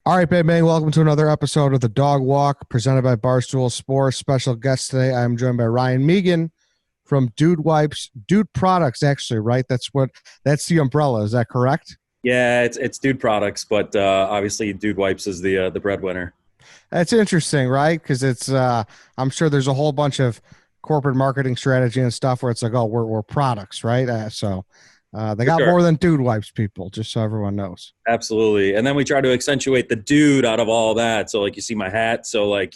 All right, Bang Bang, welcome to another episode of the Dog Walk presented by Barstool Sports. Special guest today, I'm joined by Ryan Megan from Dude Wipes, Dude Products, actually, right? That's the umbrella. Is that correct? Yeah, it's Dude Products, but obviously Dude Wipes is the breadwinner. That's interesting, right? Because I'm sure there's a whole bunch of corporate marketing strategy and stuff where it's like, oh, we're products, right? They For got sure. more than Dude Wipes, people, just so everyone knows. Absolutely. And then we try to accentuate the dude out of all that. So like you see my hat, so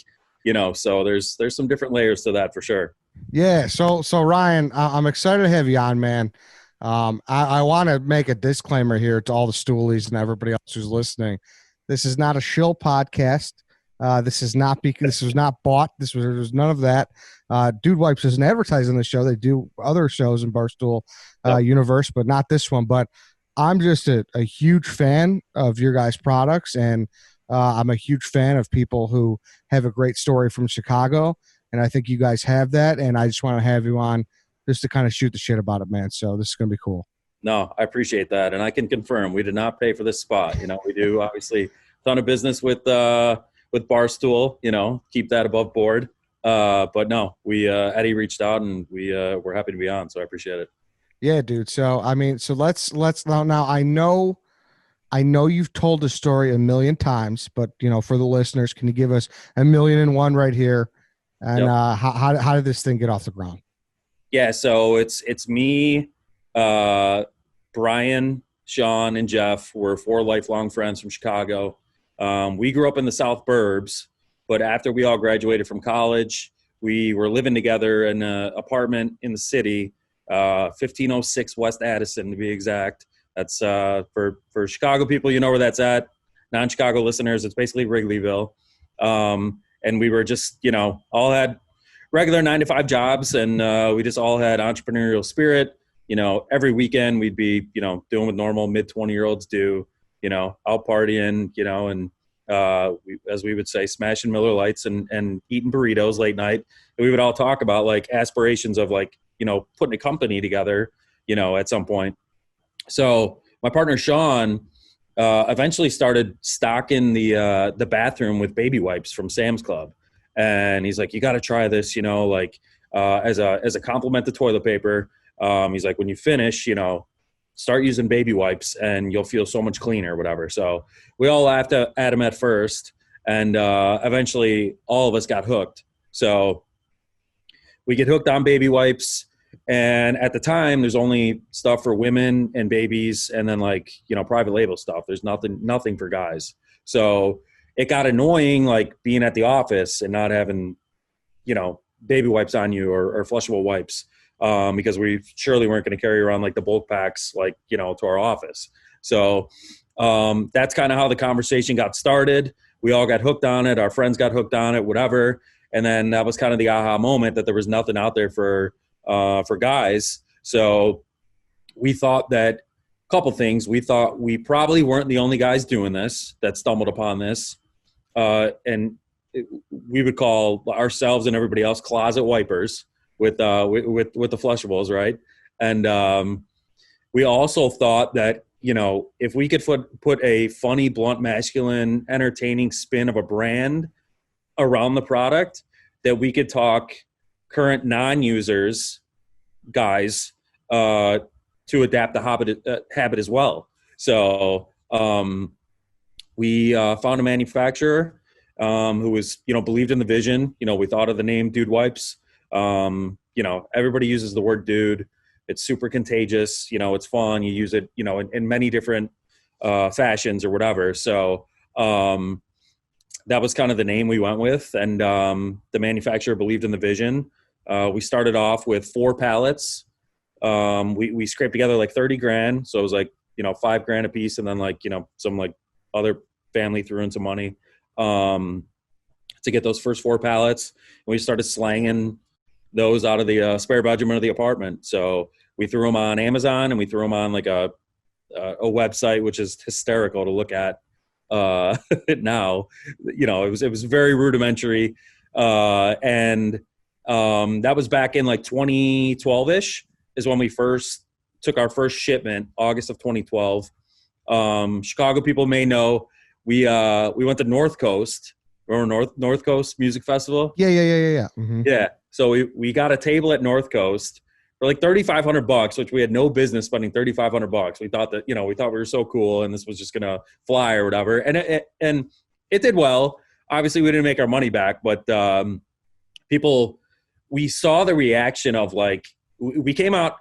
so there's some different layers to that for sure. Yeah, so Ryan, I'm excited to have you on, man. I want to make a disclaimer here to all the stoolies and everybody else who's listening. This is not a shill podcast. This was not bought. There was none of that. Dude Wipes isn't advertising the show. They do other shows in Barstool Yep. universe, but not this one. But I'm just a huge fan of your guys' products, and I'm a huge fan of people who have a great story from Chicago. And I think you guys have that. And I just want to have you on just to kind of shoot the shit about it, man. So this is going to be cool. No, I appreciate that. And I can confirm we did not pay for this spot. We do obviously a ton of business with Barstool, keep that above board. But no, we Eddie reached out and we're happy to be on. So I appreciate it. Yeah, dude. So, I mean, so let's now I know you've told the story a million times, but for the listeners, can you give us a million and one right here? And Yep. how did this thing get off the ground? Yeah, so it's me, Brian, Sean, and Jeff. We're four lifelong friends from Chicago. We grew up in the South Burbs, but after we all graduated from college, we were living together in an apartment in the city, 1506 West Addison to be exact. That's for Chicago people, you know where that's at. Non-Chicago listeners, it's basically Wrigleyville. And we were just, all had regular 9-to-5 jobs, and we just all had entrepreneurial spirit. Every weekend we'd be, doing what normal mid-20-year-olds do, out partying, and as we would say, smashing Miller Lights and eating burritos late night. And we would all talk about like aspirations of like, putting a company together, at some point. So my partner Sean eventually started stocking the bathroom with baby wipes from Sam's Club, and he's like, "You got to try this, as a compliment to toilet paper." He's like, "When you finish, start using baby wipes, and you'll feel so much cleaner, whatever." So we all laughed at him at first, and eventually all of us got hooked. So we get hooked on baby wipes. And at the time, there's only stuff for women and babies, and then private label stuff. There's nothing for guys. So it got annoying, like being at the office and not having, baby wipes on you or flushable wipes, because we surely weren't going to carry around like the bulk packs, to our office. So that's kind of how the conversation got started. We all got hooked on it. Our friends got hooked on it, whatever. And then that was kind of the aha moment that there was nothing out there for guys. So we thought that a couple things. We thought we probably weren't the only guys doing this that stumbled upon this. We would call ourselves and everybody else closet wipers with the flushables, right? And we also thought that, if we could put a funny, blunt, masculine, entertaining spin of a brand around the product, that we could talk current non-users, guys, to adapt the habit as well. So we found a manufacturer who was, believed in the vision. We thought of the name Dude Wipes. Everybody uses the word dude. It's super contagious. It's fun. You use it, in many different fashions or whatever. So that was kind of the name we went with. And the manufacturer believed in the vision. We started off with 4 pallets. We scraped together like 30 grand. So it was like, $5,000 a piece. And then some other family threw in some money, to get those first 4 pallets. And we started slanging those out of the spare bedroom of the apartment. So we threw them on Amazon, and we threw them on like a website, which is hysterical to look at now. It was very rudimentary. And that was back in like 2012-ish is when we first took our first shipment, August of 2012. Chicago people may know we went to North Coast. Remember North Coast Music Festival? Yeah. Mm-hmm. Yeah. So we got a table at North Coast for like $3,500, which we had no business spending $3,500. We thought that, we thought we were so cool and this was just gonna fly or whatever. And it did well. Obviously we didn't make our money back, but we saw the reaction of like, we came out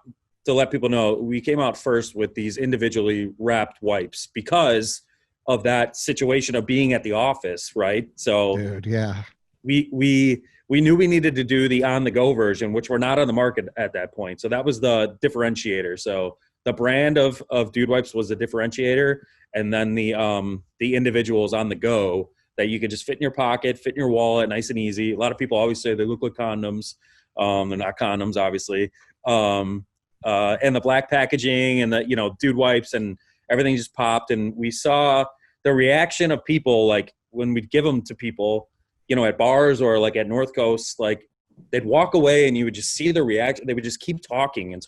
to let people know, we came out first with these individually wrapped wipes because of that situation of being at the office, right? So Dude, yeah. We knew we needed to do the on-the-go version, which were not on the market at that point. So that was the differentiator. So the brand of Dude Wipes was the differentiator, and then the individuals on the go that you could just fit in your pocket, fit in your wallet, nice and easy. A lot of people always say they look like condoms. They're not condoms, obviously. And the black packaging and the Dude Wipes and everything just popped, and we saw the reaction of people like when we'd give them to people, at bars or like at North Coast, like they'd walk away and you would just see the reaction. They would just keep talking and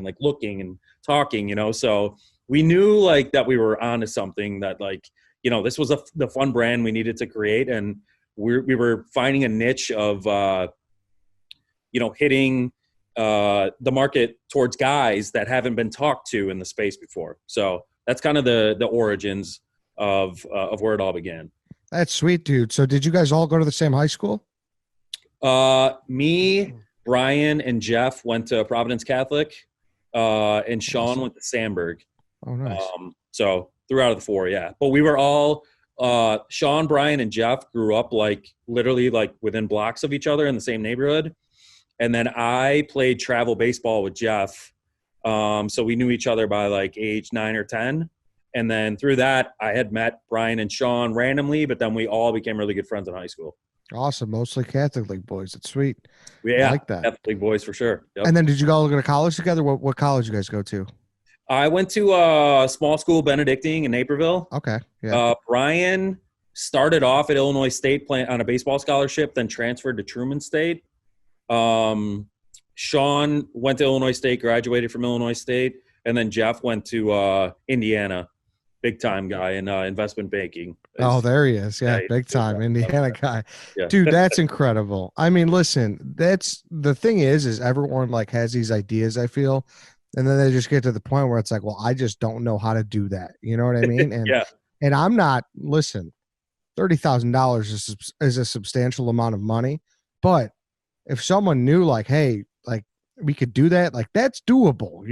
like looking and talking, So we knew like that we were onto something that like, this was the fun brand we needed to create. And we were finding a niche of, hitting the market towards guys that haven't been talked to in the space before. So that's kind of the origins of where it all began. That's sweet, dude. So did you guys all go to the same high school? Me, Brian, and Jeff went to Providence Catholic, and Sean went to Sandburg. Oh, nice. So 3 out of the 4, yeah. But we were all Sean, Brian, and Jeff grew up like literally like within blocks of each other in the same neighborhood. And then I played travel baseball with Jeff. So we knew each other by like age 9 or 10. And then through that, I had met Brian and Sean randomly, but then we all became really good friends in high school. Awesome. Mostly Catholic League boys. It's sweet. Yeah, I like that. Catholic League boys for sure. Yep. And then did you all go to college together? What college you guys go to? I went to a small school, Benedictine in Naperville. Okay. Yeah. Brian started off at Illinois State playing on a baseball scholarship, then transferred to Truman State. Sean went to Illinois State, graduated from Illinois State, and then Jeff went to Indiana. Big time guy in investment banking. Oh, there he is. Yeah, big time Indiana guy. Yeah. Dude, that's incredible. I mean, listen, that's the thing is everyone like has these ideas, I feel, and then they just get to the point where it's like, well, I just don't know how to do that. You know what I mean? And yeah. And I'm not, listen, $30,000 is a substantial amount of money, but if someone knew like, hey, like we could do that, like that's doable,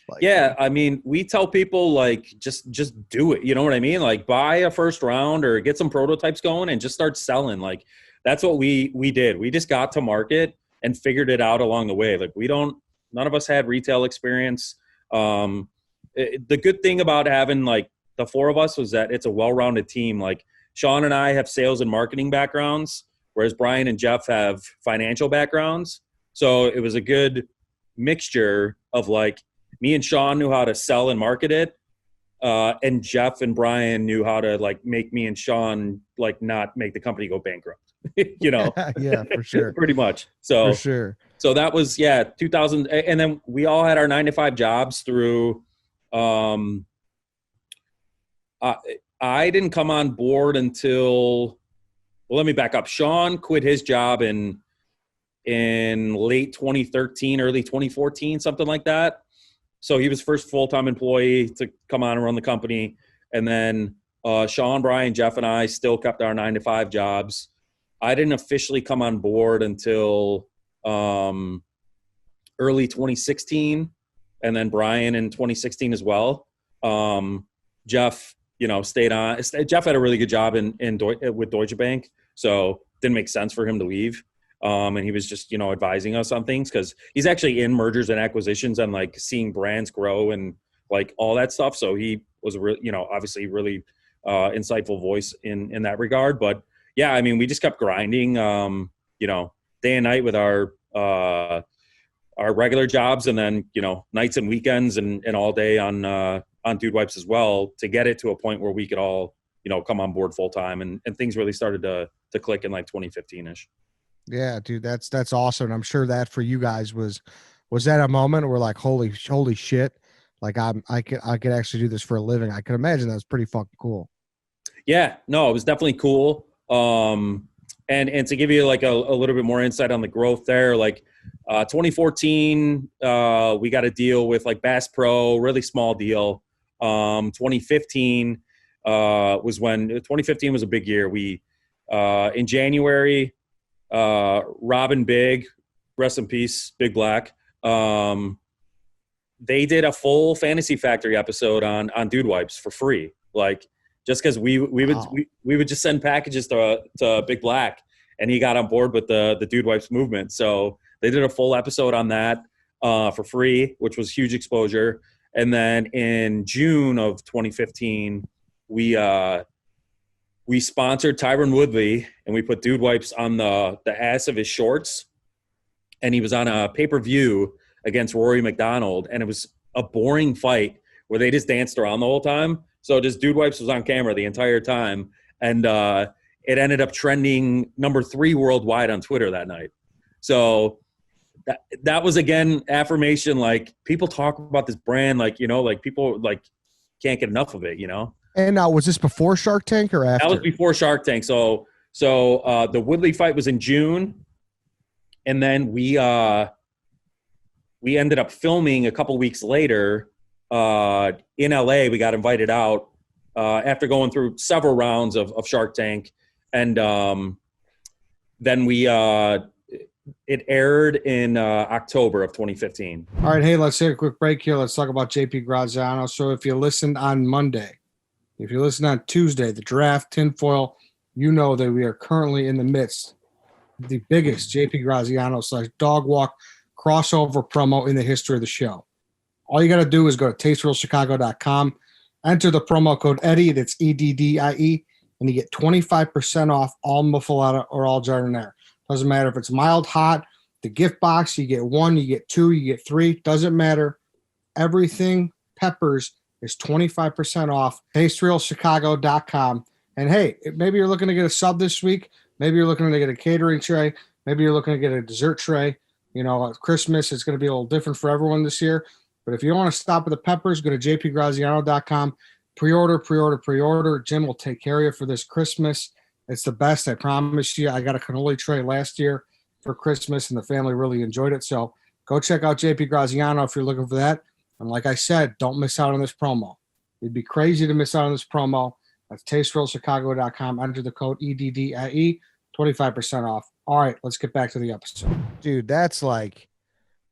Like, yeah, I mean, we tell people like just do it. You know what I mean? Like buy a first round or get some prototypes going and just start selling. Like that's what we did. We just got to market and figured it out along the way. Like none of us had retail experience. The good thing about having like the 4 of us was that it's a well-rounded team. Like Sean and I have sales and marketing backgrounds, whereas Brian and Jeff have financial backgrounds. So it was a good mixture of like, me and Sean knew how to sell and market it. And Jeff and Brian knew how to like make me and Sean like not make the company go bankrupt, Yeah, for sure. Pretty much. So for sure. So that was, 2000. And then we all had our 9-to-5 jobs through, I didn't come on board until, well, let me back up. Sean quit his job in late 2013, early 2014, something like that. So he was first full-time employee to come on and run the company. And then Sean, Brian, Jeff, and I still kept our 9-to-5 jobs. I didn't officially come on board until early 2016, and then Brian in 2016 as well. Jeff, stayed on. Jeff had a really good job with Deutsche Bank, so it didn't make sense for him to leave. And he was just, advising us on things because he's actually in mergers and acquisitions and like seeing brands grow and like all that stuff. So he was obviously really insightful voice in that regard. But yeah, I mean, we just kept grinding, day and night with our regular jobs, and then nights and weekends and all day on Dude Wipes as well, to get it to a point where we could all come on board full time, and things really started to click in like 2015ish. Yeah, dude, that's awesome. And I'm sure that for you guys was that a moment where like holy shit, like I could actually do this for a living. I can imagine that's pretty fucking cool. Yeah, no, it was definitely cool. And to give you like a little bit more insight on the growth there, like 2014, we got a deal with like Bass Pro, really small deal. 2015 2015 was a big year. We in January, Robin Big, rest in peace, Big Black. They did a full Fantasy Factory episode on Dude Wipes for free, like just because we would just send packages to Big Black, and he got on board with the Dude Wipes movement. So they did a full episode on that for free, which was huge exposure. And then in June of 2015, we sponsored Tyron Woodley, and we put Dude Wipes on the ass of his shorts, and he was on a pay-per-view against Rory McDonald, and it was a boring fight where they just danced around the whole time. So just Dude Wipes was on camera the entire time, and it ended up trending number 3 worldwide on Twitter that night. So that was, again, affirmation. Like, people talk about this brand, like, you know, like people like can't get enough of it, you know? And now, was this before Shark Tank or after? That was before Shark Tank. So the Woodley fight was in June, and then we ended up filming a couple weeks later in LA. We got invited out after going through several rounds of Shark Tank, and then it aired in October of 2015. All right, hey, let's take a quick break here. Let's talk about JP Graziano. So if you listened on Monday, if you listened on Tuesday, the draft, tinfoil, you know that we are currently in the midst of the biggest JP Graziano / dog walk crossover promo in the history of the show. All you got to do is go to tasterealchicago.com, enter the promo code Eddie, that's EDDIE, and you get 25% off all muffaletta or all giardiniera. Doesn't matter if it's mild, hot, the gift box, you get 1, you get 2, you get 3, doesn't matter. Everything peppers is 25% off, tasterealchicago.com. And hey, maybe you're looking to get a sub this week, maybe you're looking to get a catering tray, maybe you're looking to get a dessert tray. You know, Christmas is going to be a little different for everyone this year. But if you don't want to stop at the peppers, go to jpgraziano.com. Pre-order. Jim will take care of you for this Christmas. It's the best, I promise you. I got a cannoli tray last year for Christmas, and the family really enjoyed it. So go check out JP Graziano if you're looking for that. And like I said, don't miss out on this promo. It'd be crazy to miss out on this promo. That's tasterealchicago.com. Enter the code EDDIE, 25% off. All right, let's get back to the episode. Dude, that's like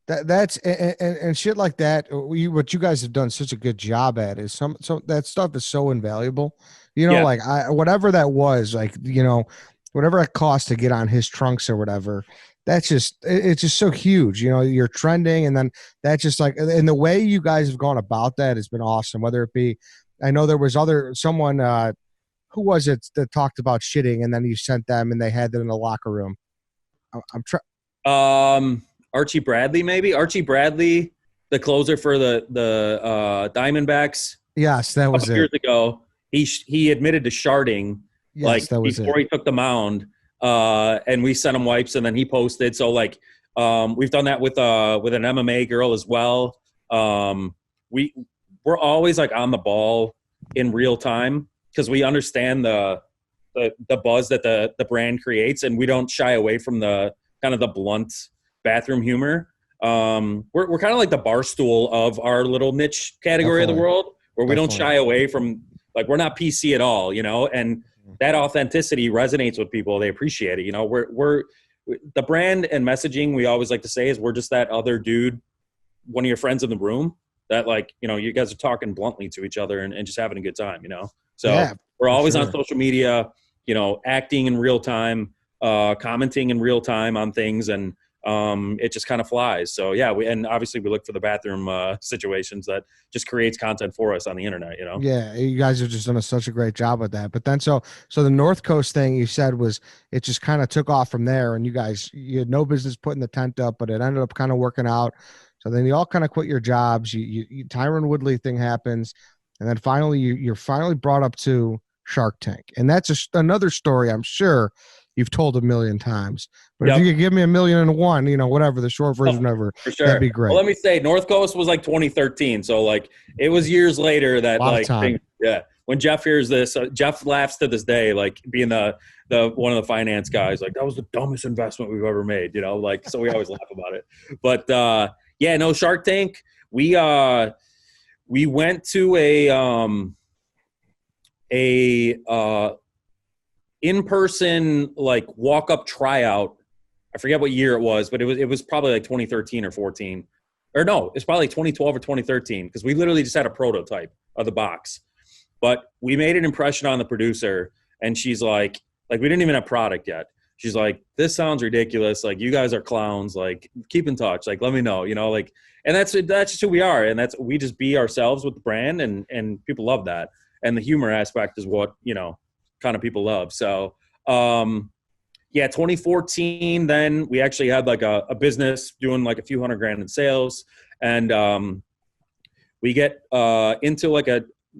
that's and shit like that. What you guys have done such a good job at is some that stuff is so invaluable. You know, like whatever that was, like, you know, whatever it cost to get on his trunks or whatever. That's just, it's just so huge. You know, you're trending, and then that's just like, and the way you guys have gone about that has been awesome. Whether it be, I know there was someone, who was it that talked about shitting, and then you sent them and they had it in the locker room. I'm trying. Archie Bradley, maybe Archie Bradley, the closer for the Diamondbacks. Yes, that was it. Years ago, he admitted to sharding, yes, like that was before he took the mound. And we sent him wipes, and then he posted. So like, we've done that with an MMA girl as well. We're always like on the ball in real time, because we understand the buzz that the brand creates, and we don't shy away from the kind of the blunt bathroom humor. We're kind of like the Barstool of our little niche category of the world, where we don't shy away from, like, we're not PC at all, you know, and that authenticity resonates with people. They appreciate it. You know, we're the brand and messaging, we always like to say, is we're just that other dude, one of your friends in the room that, like, you know, you guys are talking bluntly to each other and just having a good time, you know? So we're always on social media, you know, acting in real time, commenting in real time on things, and it just kind of flies. So yeah, and obviously we look for the bathroom situations that just creates content for us on the internet, you know? Yeah, you guys have just done such a great job with that. But then so the North Coast thing you said was, it just kind of took off from there, and you had no business putting the tent up, but it ended up kind of working out. So then you all kind of quit your jobs. You Tyron Woodley thing happens, and then finally you're finally brought up to Shark Tank, and that's another story I'm sure you've told a million times. But if you could give me 1,000,001, you know, whatever the short version of it, for sure, that'd be great. Well, let me say, North Coast was like 2013, so like it was years later that, like, things, when Jeff hears this, Jeff laughs to this day, like being the one of the finance guys, like that was the dumbest investment we've ever made, like, so we always laugh about it. But yeah, no, Shark Tank. We went to a in-person like walk-up tryout. I forget what year it was, but it was probably like 2013 or 14. Or no, it's probably 2012 or 2013 because we literally just had a prototype of the box. But we made an impression on the producer, and she's like we didn't even have product yet. She's like, this sounds ridiculous. Like, you guys are clowns. Like, keep in touch. Like, let me know, like, and that's just who we are. And we just be ourselves with the brand, and people love that. And the humor aspect is what, kind of people love. So, yeah, 2014, then we actually had like a business doing like a few $100,000 in sales. And we get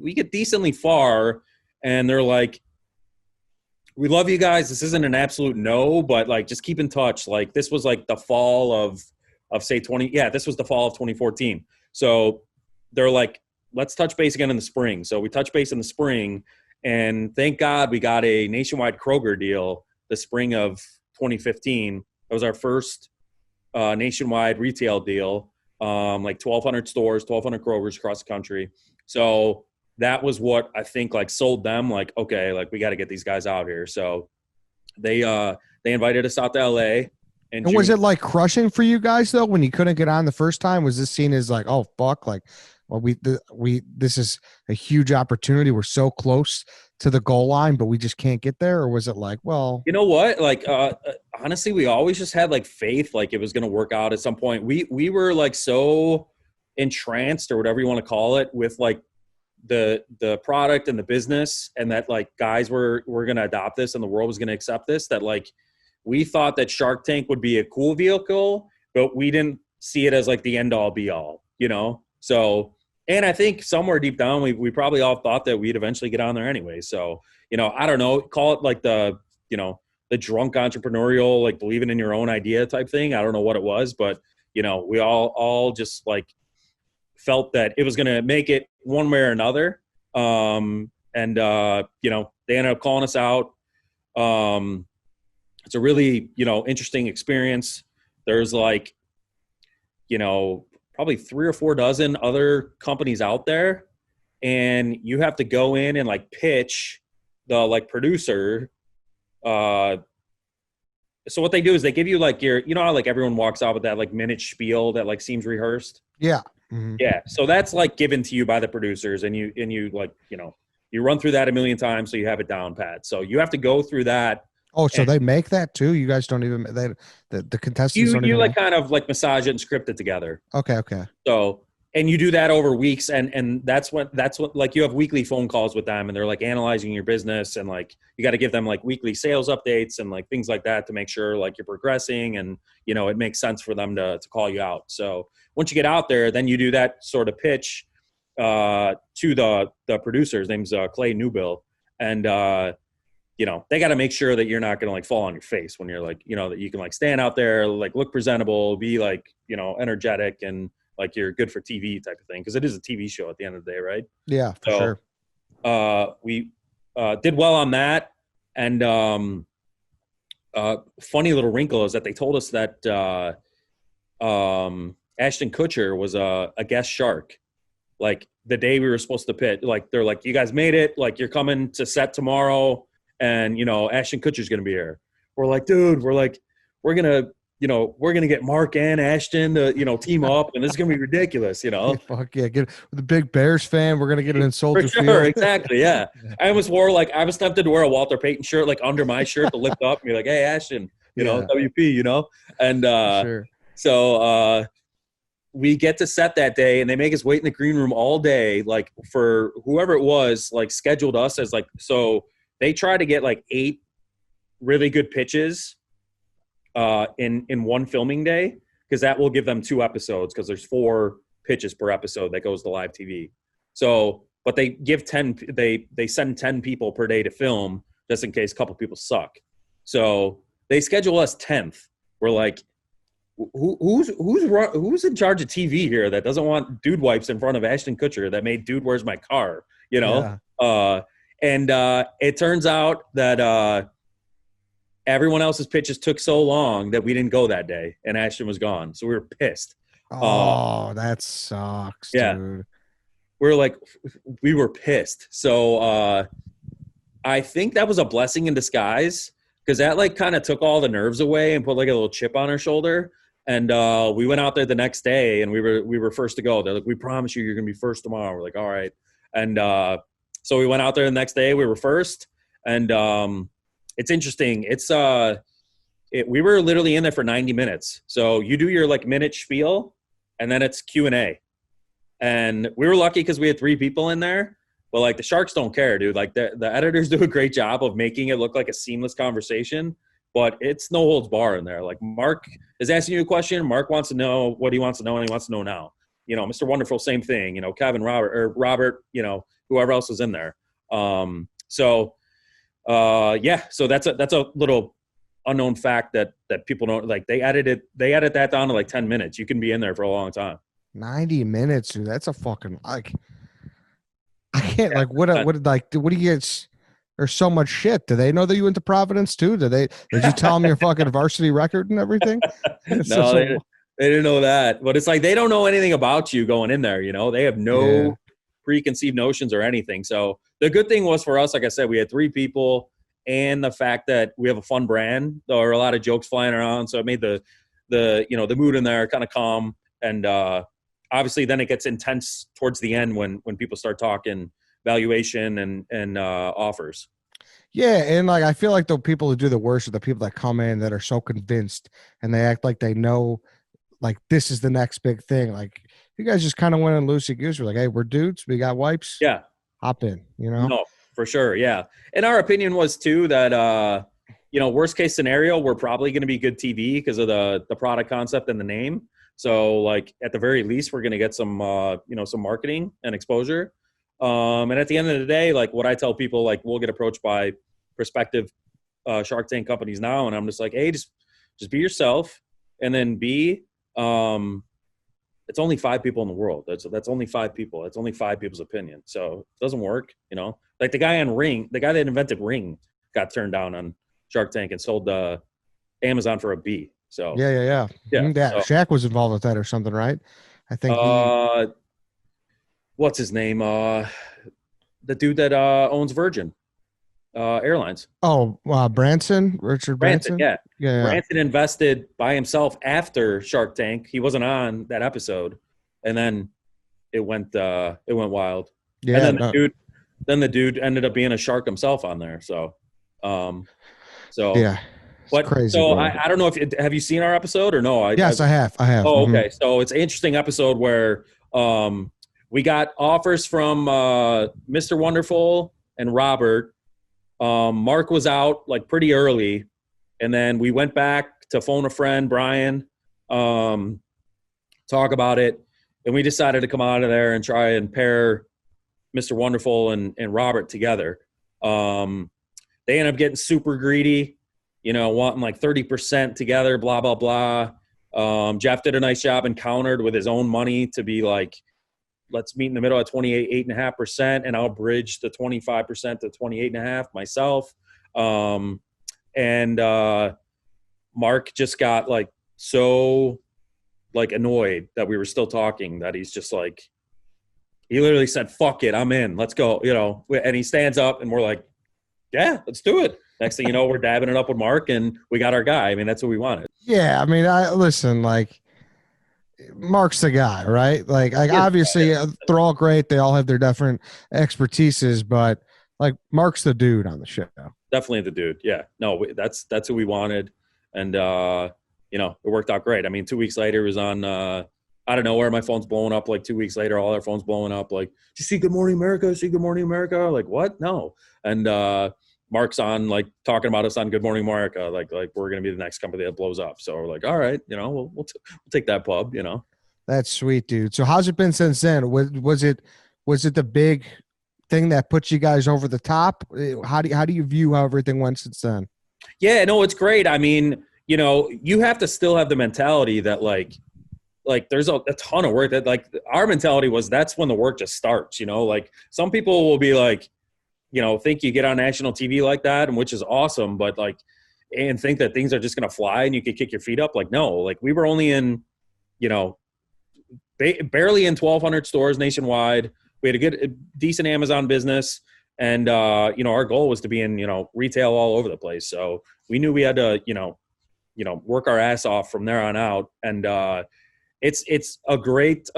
we get decently far, and they're like, we love you guys. This isn't an absolute no, but like, just keep in touch. Like, this was like the fall of say this was the fall of 2014. So they're like, let's touch base again in the spring. So we touch base in the spring, and thank God we got a nationwide Kroger deal the spring of 2015. That was our first nationwide retail deal, like 1,200 stores, 1,200 Krogers across the country. So that was what I think like sold them, like, okay, like we got to get these guys out here. So they invited us out to LA. And was it like crushing for you guys though when you couldn't get on the first time? Was this seen as like, oh fuck, like, well, this is a huge opportunity. We're so close to the goal line, but we just can't get there? Or was it like, well, you know what? Like, honestly, we always just had like faith, like it was going to work out at some point. We were like so entranced, or whatever you want to call it, with like the product and the business, and that like guys were going to adopt this and the world was going to accept this, that like we thought that Shark Tank would be a cool vehicle, but we didn't see it as like the end all be all, So, and I think somewhere deep down, we probably all thought that we'd eventually get on there anyway. So, I don't know, call it like the drunk entrepreneurial, like believing in your own idea type thing. I don't know what it was, but, we all just like felt that it was going to make it one way or another. They ended up calling us out. It's a really, interesting experience. There's like, probably 3 or 4 dozen other companies out there, and you have to go in and like pitch the like producer. So what they do is they give you like how like everyone walks out with that like minute spiel that like seems rehearsed. Yeah. Mm-hmm. Yeah. So that's like given to you by the producers, and you like, you run through that a million times, so you have it down pat. So you have to go through that. Oh, so they make that too? You guys don't even the contestants don't you even like kind of like massage it and script it together. Okay. So, and you do that over weeks, and that's what like you have weekly phone calls with them, and they're like analyzing your business, and like you got to give them like weekly sales updates and like things like that to make sure like you're progressing, and it makes sense for them to call you out. So once you get out there, then you do that sort of pitch to the producer. His name's Clay Newbill, and they got to make sure that you're not going to like fall on your face when you're like, that you can like stand out there, like look presentable, be like, energetic, and like you're good for TV type of thing. Cause it is a TV show at the end of the day. Right. Yeah, for sure. We did well on that. And funny little wrinkle is that they told us that Ashton Kutcher was a guest shark. Like the day we were supposed to pitch, like they're like, you guys made it, like you're coming to set tomorrow. And, Ashton Kutcher's going to be here. We're like, dude, we're going to get Mark and Ashton to, team up, and this is going to be ridiculous, Fuck yeah. Get the big Bears fan. We're going to get an insult. For sure. Exactly. Yeah. I almost wore I was tempted to wear a Walter Payton shirt, like under my shirt to lift up and be like, hey, Ashton, WP, and sure. So we get to set that day, and they make us wait in the green room all day, like for whoever it was, like scheduled us as like, so they try to get like 8 really good pitches in one filming day, because that will give them 2 episodes, because there's 4 pitches per episode that goes to live TV. So, but they give 10, they send 10 people per day to film, just in case a couple people suck. So they schedule us 10th. We're like, who's in charge of TV here that doesn't want dude wipes in front of Ashton Kutcher that made Dude Where's My Car? you know? Yeah. And it turns out that everyone else's pitches took so long that we didn't go that day, and Ashton was gone. So we were pissed. Oh, that sucks, Yeah. dude. We were pissed. So I think that was a blessing in disguise because that like kind of took all the nerves away and put like a little chip on our shoulder. And we went out there the next day and we were first to go. They're like, we promise you're going to be first tomorrow. We're like, all right. And so we went out there the next day. We were first. And it's interesting. We were literally in there for 90 minutes. So you do your like minute spiel and then it's Q&A. And we were lucky because we had 3 people in there. But like the Sharks don't care, dude. Like the editors do a great job of making it look like a seamless conversation, but it's no holds bar in there. Like Mark is asking you a question. Mark wants to know what he wants to know, and he wants to know now. You know, Mr. Wonderful, same thing. You know, Kevin, Robert, you know, whoever else was in there. So that's a little unknown fact that people don't like. They edit that down to like 10 minutes. You can be in there for a long time. 90 minutes, dude. That's a fucking like. I can't like what do you get? There's so much shit. Do they know that you went to Providence too? Did you tell them your fucking varsity record and everything? No, they didn't know that. But it's like they don't know anything about you going in there. You know, they have no preconceived notions or anything. So the good thing was for us, like I said, we had 3 people, and the fact that we have a fun brand. There are a lot of jokes flying around, so it made the mood in there kind of calm. And obviously, then it gets intense towards the end when people start talking valuation and offers. Yeah, and like I feel like the people who do the worst are the people that come in that are so convinced and they act like they know, like this is the next big thing. Like you guys just kind of went in loosey goose. We're like, hey, we're dudes. We got wipes. Yeah, hop in. You know. No, for sure. Yeah, and our opinion was too that worst case scenario, we're probably going to be good TV because of the product concept and the name. So like at the very least, we're going to get some some marketing and exposure. And at the end of the day, like what I tell people, like we'll get approached by prospective Shark Tank companies now, and I'm just like, hey, just be yourself, and then B, it's only 5 people in the world. That's only 5 people. That's only 5 people's opinion. So it doesn't work, you know. Like the guy that invented Ring, got turned down on Shark Tank and sold Amazon for a B. So yeah. Shaq was involved with that or something, right? I think what's his name? The dude that owns Virgin Airlines. Oh, Richard Branson. Yeah. Branson invested by himself after Shark Tank. He wasn't on that episode, and then it went wild. Yeah, and then the dude ended up being a shark himself on there. So yeah. But crazy, so I don't know have you seen our episode or no? Yes, I have. Oh, okay. So it's an interesting episode where we got offers from Mr. Wonderful and Robert. Mark was out like pretty early, and then we went back to phone a friend, Brian, talk about it, and we decided to come out of there and try and pair Mr. Wonderful and Robert together. They ended up getting super greedy, wanting like 30% together, blah, blah, blah. Jeff did a nice job and countered with his own money to be like, let's meet in the middle at 8.5%, and I'll bridge the 25% to 28.5% myself. And Mark just got like so like annoyed that we were still talking that he's just like, he literally said, fuck it, I'm in, let's go, and he stands up and we're like, yeah, let's do it. Next thing you know, we're dabbing it up with Mark and we got our guy. I mean, that's what we wanted. Yeah. I mean, listen, like, Mark's the guy, right? Like obviously they're all great. They all have their different expertises, but like Mark's the dude on the show. Definitely the dude. Yeah, no, that's who we wanted. And, it worked out great. I mean, 2 weeks later it was on, out of nowhere, my phone's blowing up. Like 2 weeks later, all our phones blowing up. Like, did you see Good Morning America? See Good Morning America? Like, what? No. And Mark's on, like, talking about us on Good Morning America. Like we're going to be the next company that blows up. So we're like, all right, we'll take that pub, That's sweet, dude. So how's it been since then? Was it the big thing that puts you guys over the top? How do you view how everything went since then? Yeah, no, it's great. I mean, you have to still have the mentality that, like, like there's a ton of work that, like, our mentality was that's when the work just starts, like some people will be like, think you get on national TV like that, and which is awesome, but like, and think that things are just going to fly and you could kick your feet up. Like, no, like we were only in, you know, barely in 1,200 stores nationwide. We had a decent Amazon business. And, our goal was to be in, retail all over the place. So we knew we had to, work our ass off from there on out. And it's a great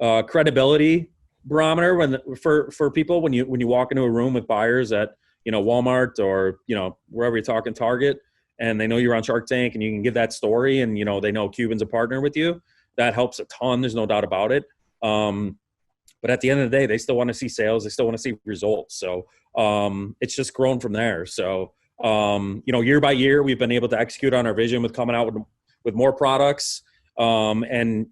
credibility barometer for people when you walk into a room with buyers at Walmart or wherever you're talking, Target, and they know you're on Shark Tank and you can give that story, and they know Cuban's a partner with you. That helps a ton. There's no doubt about it. But at the end of the day, they still want to see sales. They still want to see results. So it's just grown from there. So year by year, we've been able to execute on our vision with coming out with more products, and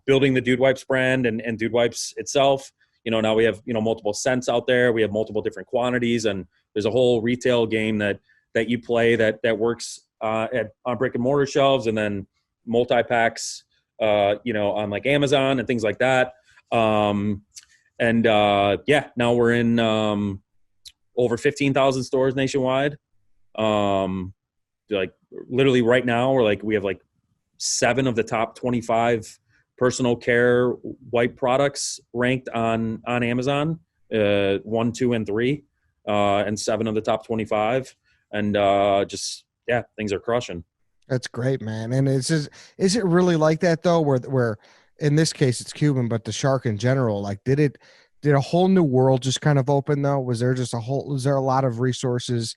building the Dude Wipes brand and Dude Wipes itself. Now we have multiple scents out there. We have multiple different quantities, and there's a whole retail game that you play that works on brick and mortar shelves, and then multi packs, on like Amazon and things like that. Now we're in over 15,000 stores nationwide. Like literally right now, we have like 7 of the top 25 personal care wipe products ranked on Amazon, 1, 2, and 3, and 7 of the top 25. And things are crushing. That's great, man. And is it really like that though? Where in this case it's Cuban, but the Shark in general, like did a whole new world just kind of open though? Was there a lot of resources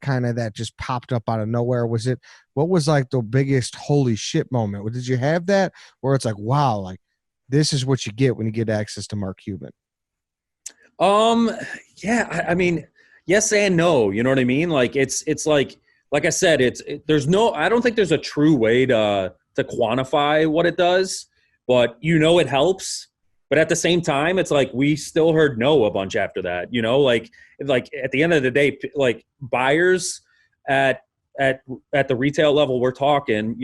kind of that just popped up out of nowhere? What was like the biggest holy shit moment? Did you have that where it's like, wow, like this is what you get when you get access to Mark Cuban? Yeah, I mean, yes and no, you know what I mean? Like it's like I said, I don't think there's a true way to quantify what it does, but it helps. But at the same time, it's like we still heard no a bunch after that. Like at the end of the day, like buyers at the retail level, we're talking,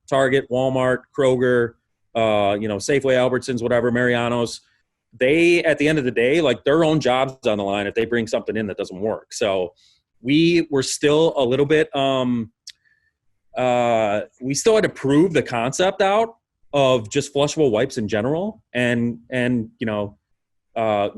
Target, Walmart, Kroger, Safeway, Albertsons, whatever, Mariano's. They, at the end of the day, like their own jobs on the line if they bring something in that doesn't work. So we were still a little bit we still had to prove the concept out of just flushable wipes in general, and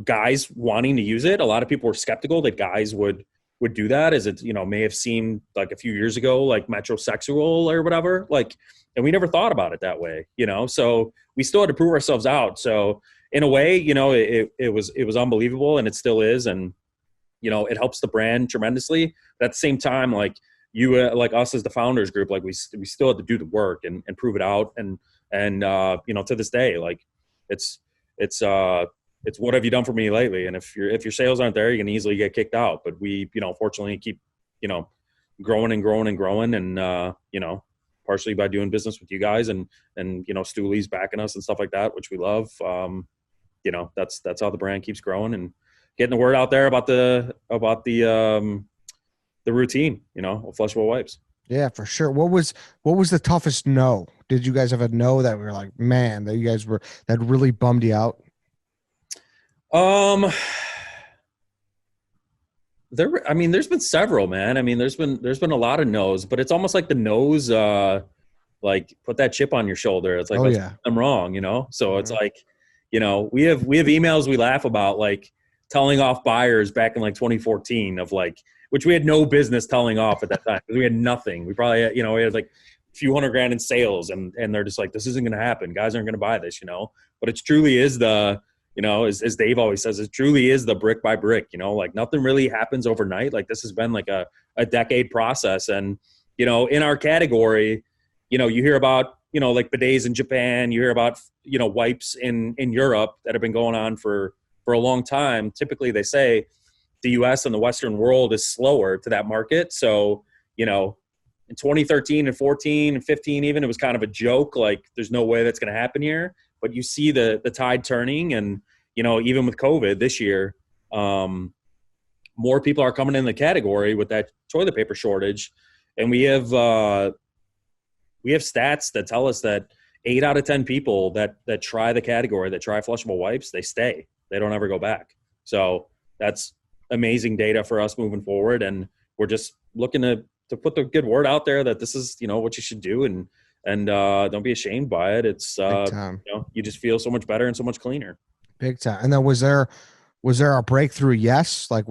guys wanting to use it. A lot of people were skeptical that guys would do that, as it may have seemed like a few years ago like metrosexual or whatever, like, and we never thought about it that way, so we still had to prove ourselves out. So in a way, it was unbelievable, and it still is, and it helps the brand tremendously. But at the same time, like like us as the founders group, like we still had to do the work and prove it out. And to this day, like it's what have you done for me lately? And if your sales aren't there, you can easily get kicked out. But we, fortunately keep, growing and growing and growing. And, partially by doing business with you guys and Stooley's backing us and stuff like that, which we love. That's how the brand keeps growing and getting the word out there about the routine, of flushable wipes. Yeah, for sure. What was the toughest no? Did you guys have a no that we were like, man, that really bummed you out? There's been several, man. I mean, there's been a lot of no's, but it's almost like the no's, like put that chip on your shoulder. It's like, I'm wrong, So it's like, we have emails we laugh about, like telling off buyers back in like 2014 of like, which we had no business telling off at that time because we had nothing. We probably had, we had like a few $100,000 in sales, and they're just like, this isn't going to happen. Guys aren't going to buy this, but it truly is the, as Dave always says, it truly is the brick by brick, like nothing really happens overnight. Like this has been like a decade process. And, in our category, you hear about, like bidets in Japan, you hear about, wipes in Europe that have been going on for a long time. Typically they say the US and the Western world is slower to that market. So, in 2013 and 14 and 15, even, it was kind of a joke. Like there's no way that's going to happen here, but you see the tide turning. And, even with COVID this year, more people are coming in the category with that toilet paper shortage. And we have stats that tell us that 8 out of 10 people that try the category, that try flushable wipes, they stay. They don't ever go back. So that's amazing data for us moving forward. And we're just looking to put the good word out there that this is, what you should do, and don't be ashamed by it. It's, Big time. you just feel so much better and so much cleaner. Big time. And then was there a breakthrough? Yes. Like,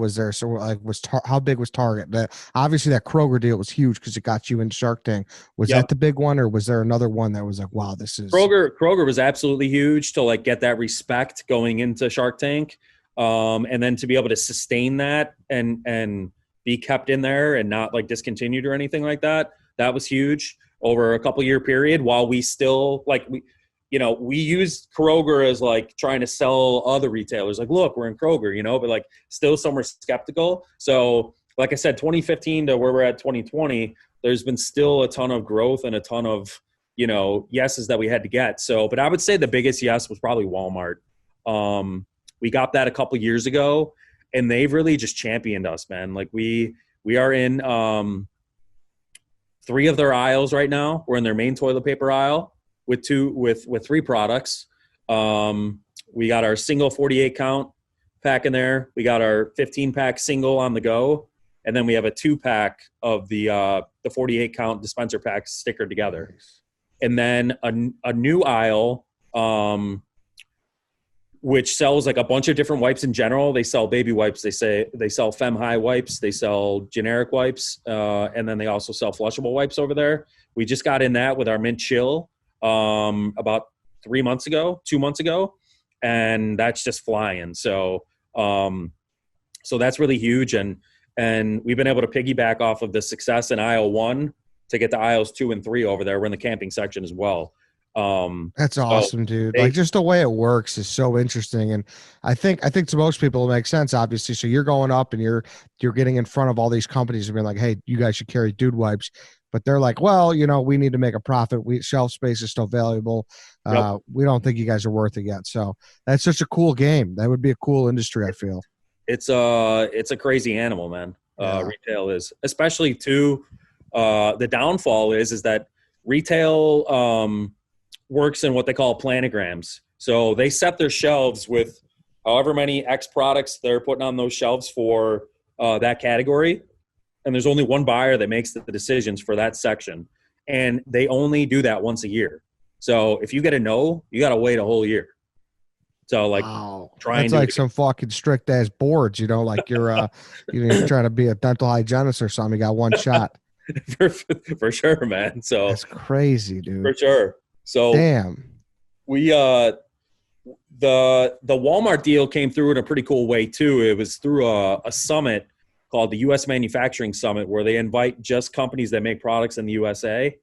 how big was Target? Obviously that Kroger deal was huge because it got you into Shark Tank. Was Yep. that the big one, or was there another one that was like, wow, this is Kroger was absolutely huge to like get that respect going into Shark Tank. And then to be able to sustain that and be kept in there and not like discontinued or anything like that. That was huge over a couple year period, while we still we used Kroger as like trying to sell other retailers. Like, look, we're in Kroger, but like still some were skeptical. So like I said, 2015 to where we're at 2020, there's been still a ton of growth and a ton of, yeses that we had to get. So, but I would say the biggest yes was probably Walmart. We got that a couple years ago, and they've really just championed us, man. Like we are in 3 of their aisles right now. We're in their main toilet paper aisle with 3 products. We got our single 48 count pack in there. We got our 15 pack single on the go. And then we have a 2-pack of the 48 count dispenser packs stickered together. Nice. And then a new aisle, which sells like a bunch of different wipes in general. They sell baby wipes. They sell Fem High wipes. They sell generic wipes. And then they also sell flushable wipes over there. We just got in that with our Mint Chill about 2 months ago. And that's just flying. So that's really huge. And we've been able to piggyback off of the success in aisle 1 to get to aisles 2 and 3 over there. We're in the camping section as well. That's awesome, dude. Like, just the way it works is so interesting. And I think to most people it makes sense, obviously. So you're going up and you're getting in front of all these companies and being like, hey, you guys should carry dude wipes. But they're like, well, we need to make a profit. Shelf space is still valuable. Yep. We don't think you guys are worth it yet. So that's such a cool game. That would be a cool industry, I feel. It's a crazy animal, man. Retail is, especially too. The downfall is that retail works in what they call planograms. So they set their shelves with however many X products they're putting on those shelves for that category. And there's only one buyer that makes the decisions for that section. And they only do that once a year. So if you get a no, you got to wait a whole year. So like, wow. That's like some fucking strict ass boards, like you're trying to be a dental hygienist or something. You got one shot. for sure, man. So that's crazy, dude. For sure. So damn. We the Walmart deal came through in a pretty cool way too. It was through a summit called the U.S. Manufacturing Summit, where they invite just companies that make products in the USA.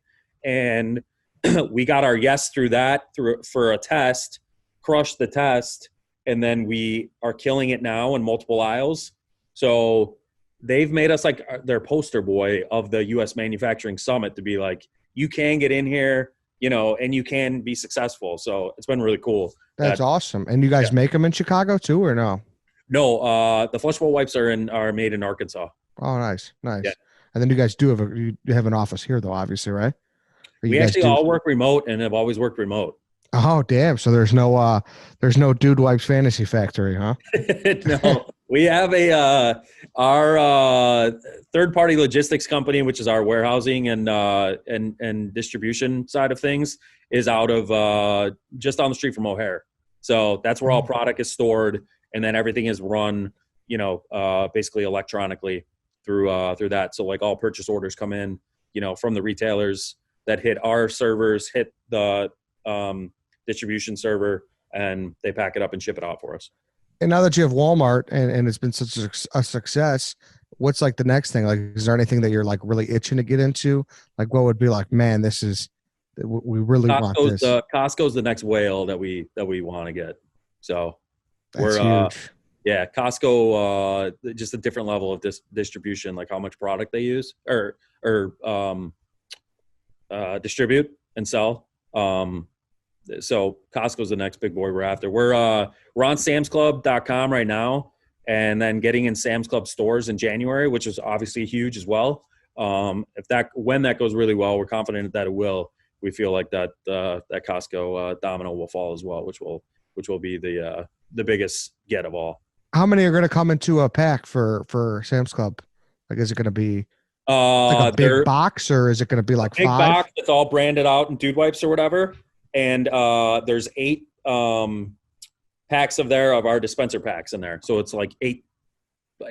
And we got our yes through that for a test, crushed the test, and then we are killing it now in multiple aisles. So they've made us like their poster boy of the U.S. Manufacturing Summit to be like, you can get in here, and you can be successful. So it's been really cool. That's awesome. And you guys make them in Chicago too, or no? No, the flushable wipes are made in Arkansas. Oh, nice. Yeah. And then you guys do have an office here, though, obviously, right? We actually all work remote and have always worked remote. Oh, damn! So there's no Dude Wipes Fantasy Factory, huh? No, we have our third-party logistics company, which is our warehousing and distribution side of things, is out of just on the street from O'Hare. So that's where all product is stored. And then everything is run, basically electronically through that. So like all purchase orders come in, from the retailers that hit our servers, hit the distribution server, and they pack it up and ship it out for us. And now that you have Walmart and it's been such a success, what's like the next thing? Like, is there anything that you're like really itching to get into? Like, what would be like, man, we really want this. Costco's the next whale that we want to get. So. That's huge. Yeah, Costco, just a different level of distribution, like how much product they use or distribute and sell. So Costco's the next big boy we're after. We're on samsclub.com right now, and then getting in Sam's Club stores in January, which is obviously huge as well. When that goes really well, we're confident that it will. we feel like that Costco domino will fall as well, which will be the biggest get of all. How many are going to come into a pack for Sam's Club? Like, is it going to be like a big They're box, or is it going to be like big five? box. It's all branded out in dude wipes or whatever. And there's 8 packs of our dispenser packs in there. So it's like 8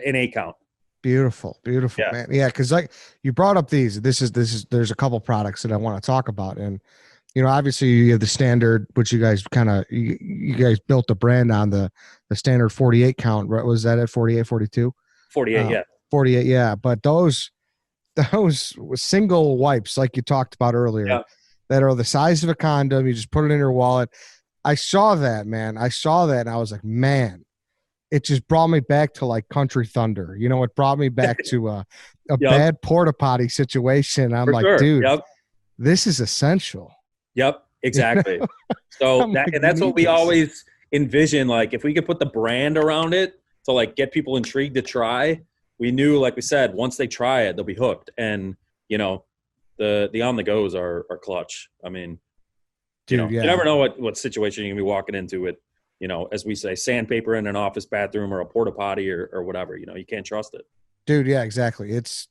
an 8 count. Beautiful, Yeah. man. Yeah, because like you brought up these. This is there's a couple products that I want to talk about, and obviously you have the standard, which you guys kind of you guys built the brand on the standard 48 count. Right? Was that at 48, 42? 48, yeah. 48, yeah. But those single wipes, like you talked about earlier, Yeah. that are the size of a condom, you just put it in your wallet. I saw that, man. I saw that, and I was like, man. It just brought me back to like Country Thunder. It brought me back to a Yep. bad porta potty situation. I'm For like, sure. dude, Yep. this is essential. Yep, exactly. So I'm like, that's what we this. always envision. Like if we could put the brand around it to like get people intrigued to try, we knew, like we said, once they try it, they'll be hooked. And the on the goes are clutch. I mean, Dude, you never know what situation you're gonna be walking into with, as we say, sandpaper in an office bathroom or a porta potty or whatever. You can't trust it. Dude, yeah, exactly. It's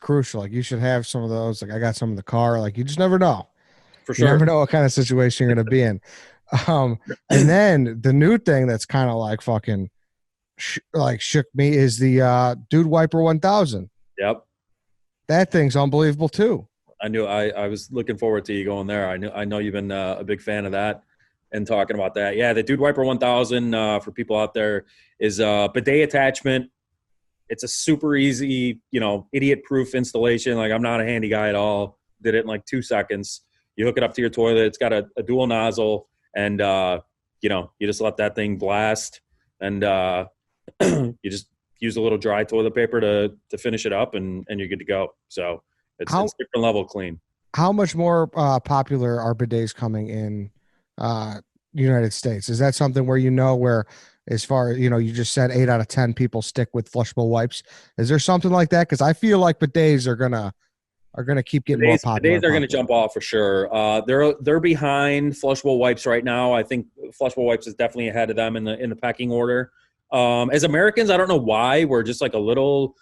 crucial. Like you should have some of those. Like I got some in the car. Like you just never know. For sure. You never know what kind of situation you're gonna be in. And then the new thing that's kind of like fucking shook me is the Dude Wiper 1000. Yep. That thing's unbelievable too. I was looking forward to you going there. I know you've been a big fan of that and talking about that. Yeah, the Dude Wiper 1000 for people out there is a bidet attachment. It's a super easy, idiot-proof installation. Like I'm not a handy guy at all. Did it in like 2 seconds. You hook it up to your toilet. It's got a dual nozzle, and you just let that thing blast, and you just use a little dry toilet paper to finish it up, and you're good to go. So it's different level clean. How much more popular are bidets coming in United States? Is that something where as far as you just said 8 out of 10 people stick with flushable wipes? Is there something like that? Because I feel like bidets are gonna keep getting more popular. Bidets are gonna jump off for sure. They're behind flushable wipes right now. I think flushable wipes is definitely ahead of them in the pecking order. As Americans, I don't know why we're just like a little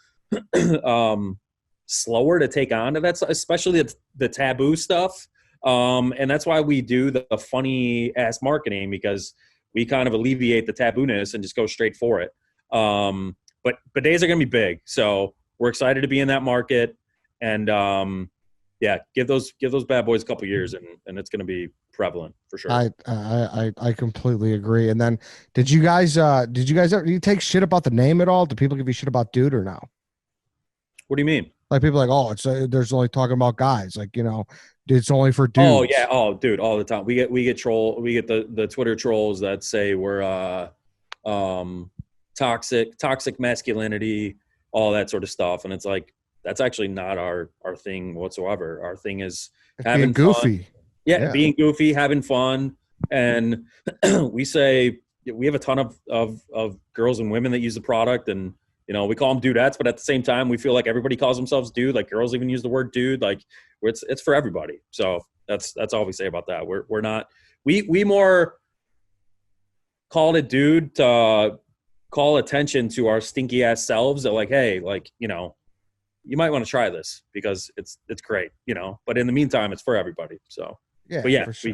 slower to take on to that, especially the taboo stuff. And that's why we do the funny ass marketing, because we kind of alleviate the tabooness and just go straight for it. But bidets are going to be big. So we're excited to be in that market, and give those bad boys a couple years, and it's going to be prevalent for sure. I completely agree. And then did you guys ever take shit about the name at all? Do people give you shit about Dude or no? What do you mean? Like people are like, oh, it's there's only talking about guys, like it's only for dudes. Oh yeah, dude, all the time. We get the Twitter trolls that say we're toxic masculinity, all that sort of stuff, and it's like that's actually not our thing whatsoever. Our thing is having being goofy. Fun. Yeah, being goofy, having fun, and we say we have a ton of girls and women that use the product, and we call them dudettes, but at the same time, we feel like everybody calls themselves dude. Like girls even use the word dude. Like it's for everybody. So that's all we say about that. We're not, we more call it dude to call attention to our stinky ass selves that like, hey, like, you might want to try this because it's great, but in the meantime, it's for everybody. So, yeah, but yeah, sure.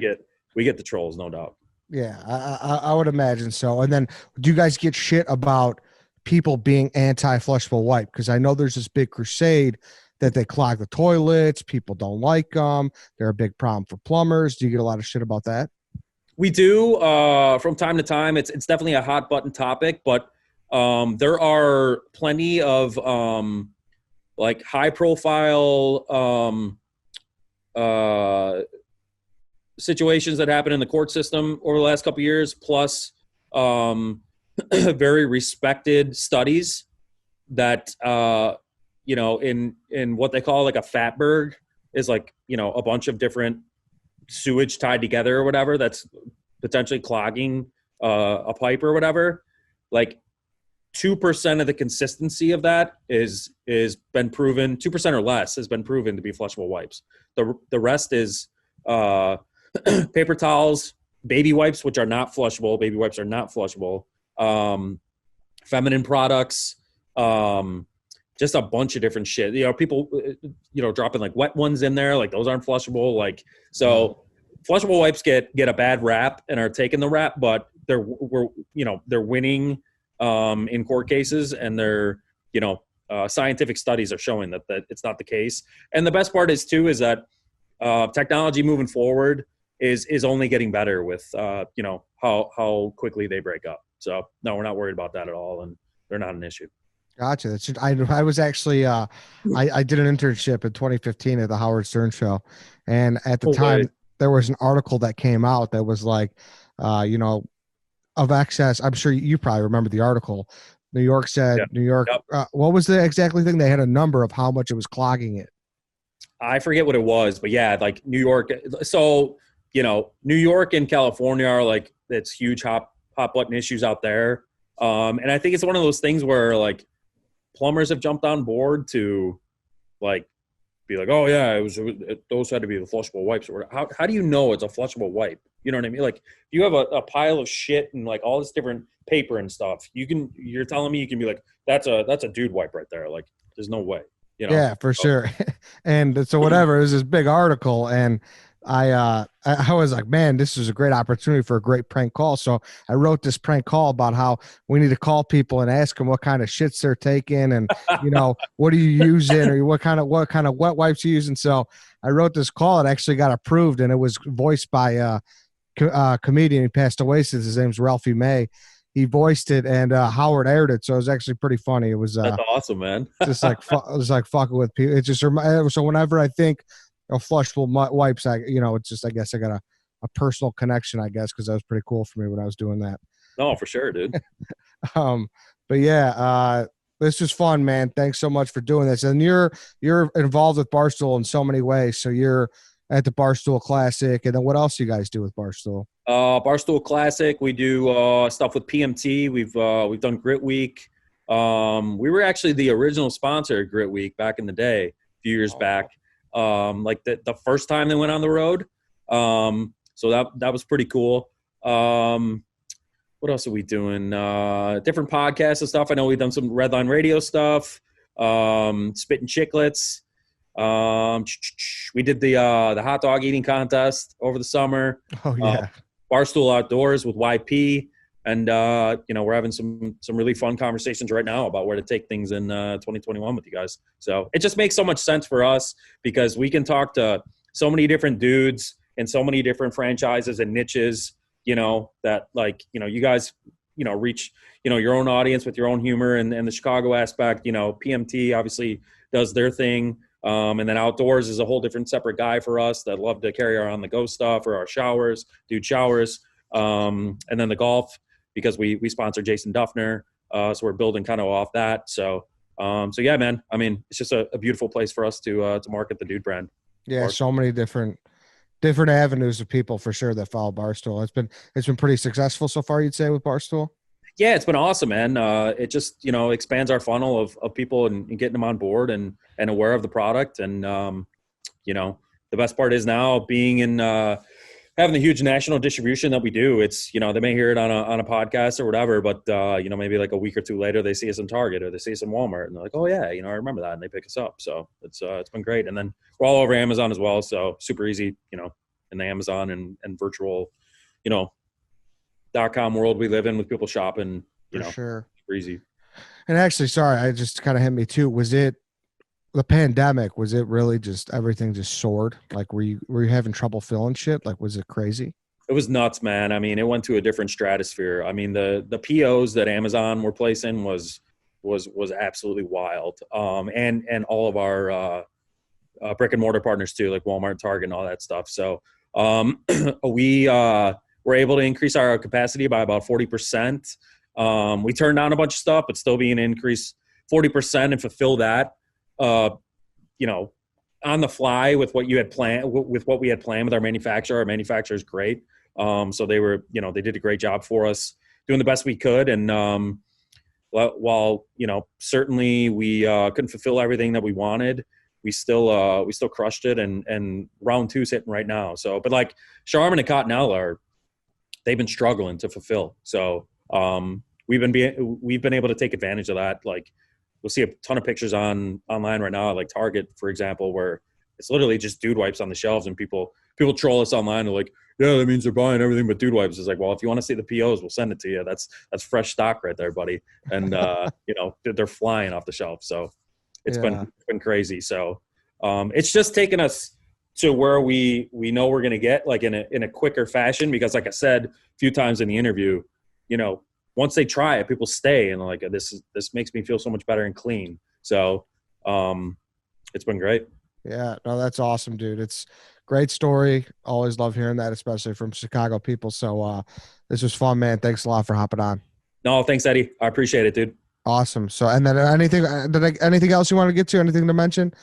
we get the trolls, no doubt. Yeah, I would imagine so. And then do you guys get shit about people being anti-flushable wipe? Because I know there's this big crusade that they clog the toilets. People don't like them. They're a big problem for plumbers. Do you get a lot of shit about that? We do from time to time. It's definitely a hot button topic, but there are plenty of like high profile situations that happen in the court system over the last couple of years, plus very respected studies that in what they call like a fatberg is like a bunch of different sewage tied together or whatever that's potentially clogging a pipe or whatever. Like 2% of the consistency of that is been proven, 2% or less has been proven to be flushable wipes. The rest is uh, paper towels, baby wipes, which are not flushable. Baby wipes are not flushable. Feminine products, just a bunch of different shit. People, dropping like wet ones in there, like those aren't flushable. Like, so flushable wipes get a bad rap and are taking the rap, but they're winning in court cases, and scientific studies are showing that it's not the case. And the best part is that technology moving forward is only getting better with how quickly they break up. So no, we're not worried about that at all, and they're not an issue. Gotcha. I was actually I did an internship in 2015 at the Howard Stern show, and at the time there was an article that came out that was like, of excess. I'm sure you probably remember the article. New York said, Yeah. New York. Yep. What was the exactly thing? They had a number of how much it was clogging it. I forget what it was, but yeah, like New York. So, New York and California are like, it's huge hot button issues out there. And I think it's one of those things where like plumbers have jumped on board to like be like, oh yeah, those had to be the flushable wipes. Or how do you know it's a flushable wipe? You know what I mean? Like, if you have a pile of shit and like all this different paper and stuff, you're telling me you can be like, that's a dude wipe right there. Like, there's no way. Yeah, for sure. And so whatever, it was this big article, and I was like, man, this is a great opportunity for a great prank call. So I wrote this prank call about how we need to call people and ask them what kind of shits they're taking, and what are you using, or what kind of wet wipes you using. So I wrote this call. It actually got approved, and it was voiced by a comedian. He passed away since. His name's Ralphie May. He voiced it, and Howard aired it, so it was actually pretty funny. It was that's awesome, man. just like it was like fucking with people. It just so whenever I think of flushable wipes, it's just, I guess I got a personal connection, I guess, because that was pretty cool for me when I was doing that. No, for sure, dude. But yeah, this was fun, man. Thanks so much for doing this. And you're involved with Barstool in so many ways. So you're at the Barstool Classic, and then what else do you guys do with Barstool? Barstool Classic. We do stuff with PMT. We've done Grit Week. We were actually the original sponsor of Grit Week back in the day, a few years back. Like the first time they went on the road. So that was pretty cool. What else are we doing? Different podcasts and stuff. I know we've done some Redline Radio stuff. Spitting Chicklets. We did the hot dog eating contest over the summer. Oh yeah. Barstool Outdoors with YP. And, we're having some really fun conversations right now about where to take things in 2021 with you guys. So it just makes so much sense for us because we can talk to so many different dudes and so many different franchises and niches, that like, you guys, reach, your own audience with your own humor and the Chicago aspect. PMT obviously does their thing. And then Outdoors is a whole different separate guy for us that love to carry our on the go stuff or our showers, dude showers. And then the golf, because we sponsor Jason Duffner. So we're building kind of off that. So yeah, man, I mean, it's just a beautiful place for us to market the dude brand. Yeah. So many different avenues of people for sure that follow Barstool. It's been pretty successful so far, you'd say, with Barstool. Yeah, it's been awesome, man. It just, expands our funnel of people and getting them on board and aware of the product. And, the best part is now being in, having the huge national distribution that we do. It's, they may hear it on a podcast or whatever, but, maybe like a week or two later, they see us in Target or they see us in Walmart and they're like, oh yeah, I remember that. And they pick us up. So it's been great. And then we're all over Amazon as well. So super easy, in the Amazon and virtual, .com world we live in with people shopping, sure. Super easy. And actually, sorry, I just kind of hit me too. Was it the pandemic? Was it really just everything just soared? Like, were you having trouble filling shit? Like, was it crazy? It was nuts, man. I mean, it went to a different stratosphere. I mean, the POs that Amazon were placing was absolutely wild. And all of our brick and mortar partners too, like Walmart, Target, and all that stuff. So we were able to increase our capacity by about 40%. We turned down a bunch of stuff, but still being increased 40% and fulfill that, on the fly with what you had planned, with what we had planned with our manufacturer. Our manufacturer is great. So they were, they did a great job for us doing the best we could. And while, certainly we couldn't fulfill everything that we wanted, we still crushed it, and round two's hitting right now. So, but like Charmin and Cottonelle they've been struggling to fulfill. So we've been able to take advantage of that. Like we'll see a ton of pictures online right now, like Target, for example, where it's literally just dude wipes on the shelves, and people troll us online. They're like, yeah, that means they're buying everything but dude wipes. It's like, well, if you want to see the POs, we'll send it to you. That's fresh stock right there, buddy. And they're flying off the shelf. So it's been crazy. So it's just taken us to where we know we're going to get, like in a quicker fashion, because like I said a few times in the interview, once they try it, people stay, and like, this makes me feel so much better and clean. So it's been great. Yeah, no, that's awesome, dude. It's great story. Always love hearing that, especially from Chicago people. So this was fun, man. Thanks a lot for hopping on. No, thanks, Eddie. I appreciate it, dude. Awesome. So, and then anything else you want to get to? Anything to mention?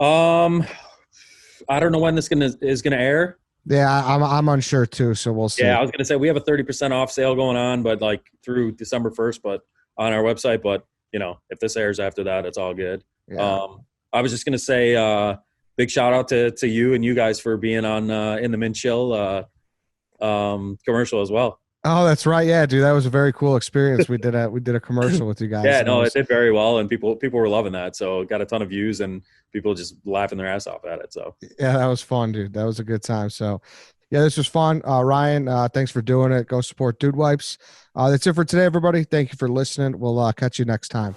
I don't know when this is gonna air. Yeah, I'm unsure too, so we'll see. Yeah, I was gonna say we have a 30% off sale going on, but like through December 1st, but on our website. But if this airs after that, it's all good. Yeah. I was just gonna say big shout out to you and you guys for being on in the Mint Chill commercial as well. Oh, that's right. Yeah, dude, that was a very cool experience. We did a commercial with you guys. Yeah, no, it did very well, and people were loving that. So got a ton of views, and people just laughing their ass off at it. So yeah, that was fun, dude. That was a good time. So yeah, this was fun. Ryan, thanks for doing it. Go support Dude Wipes. That's it for today, everybody. Thank you for listening. We'll catch you next time.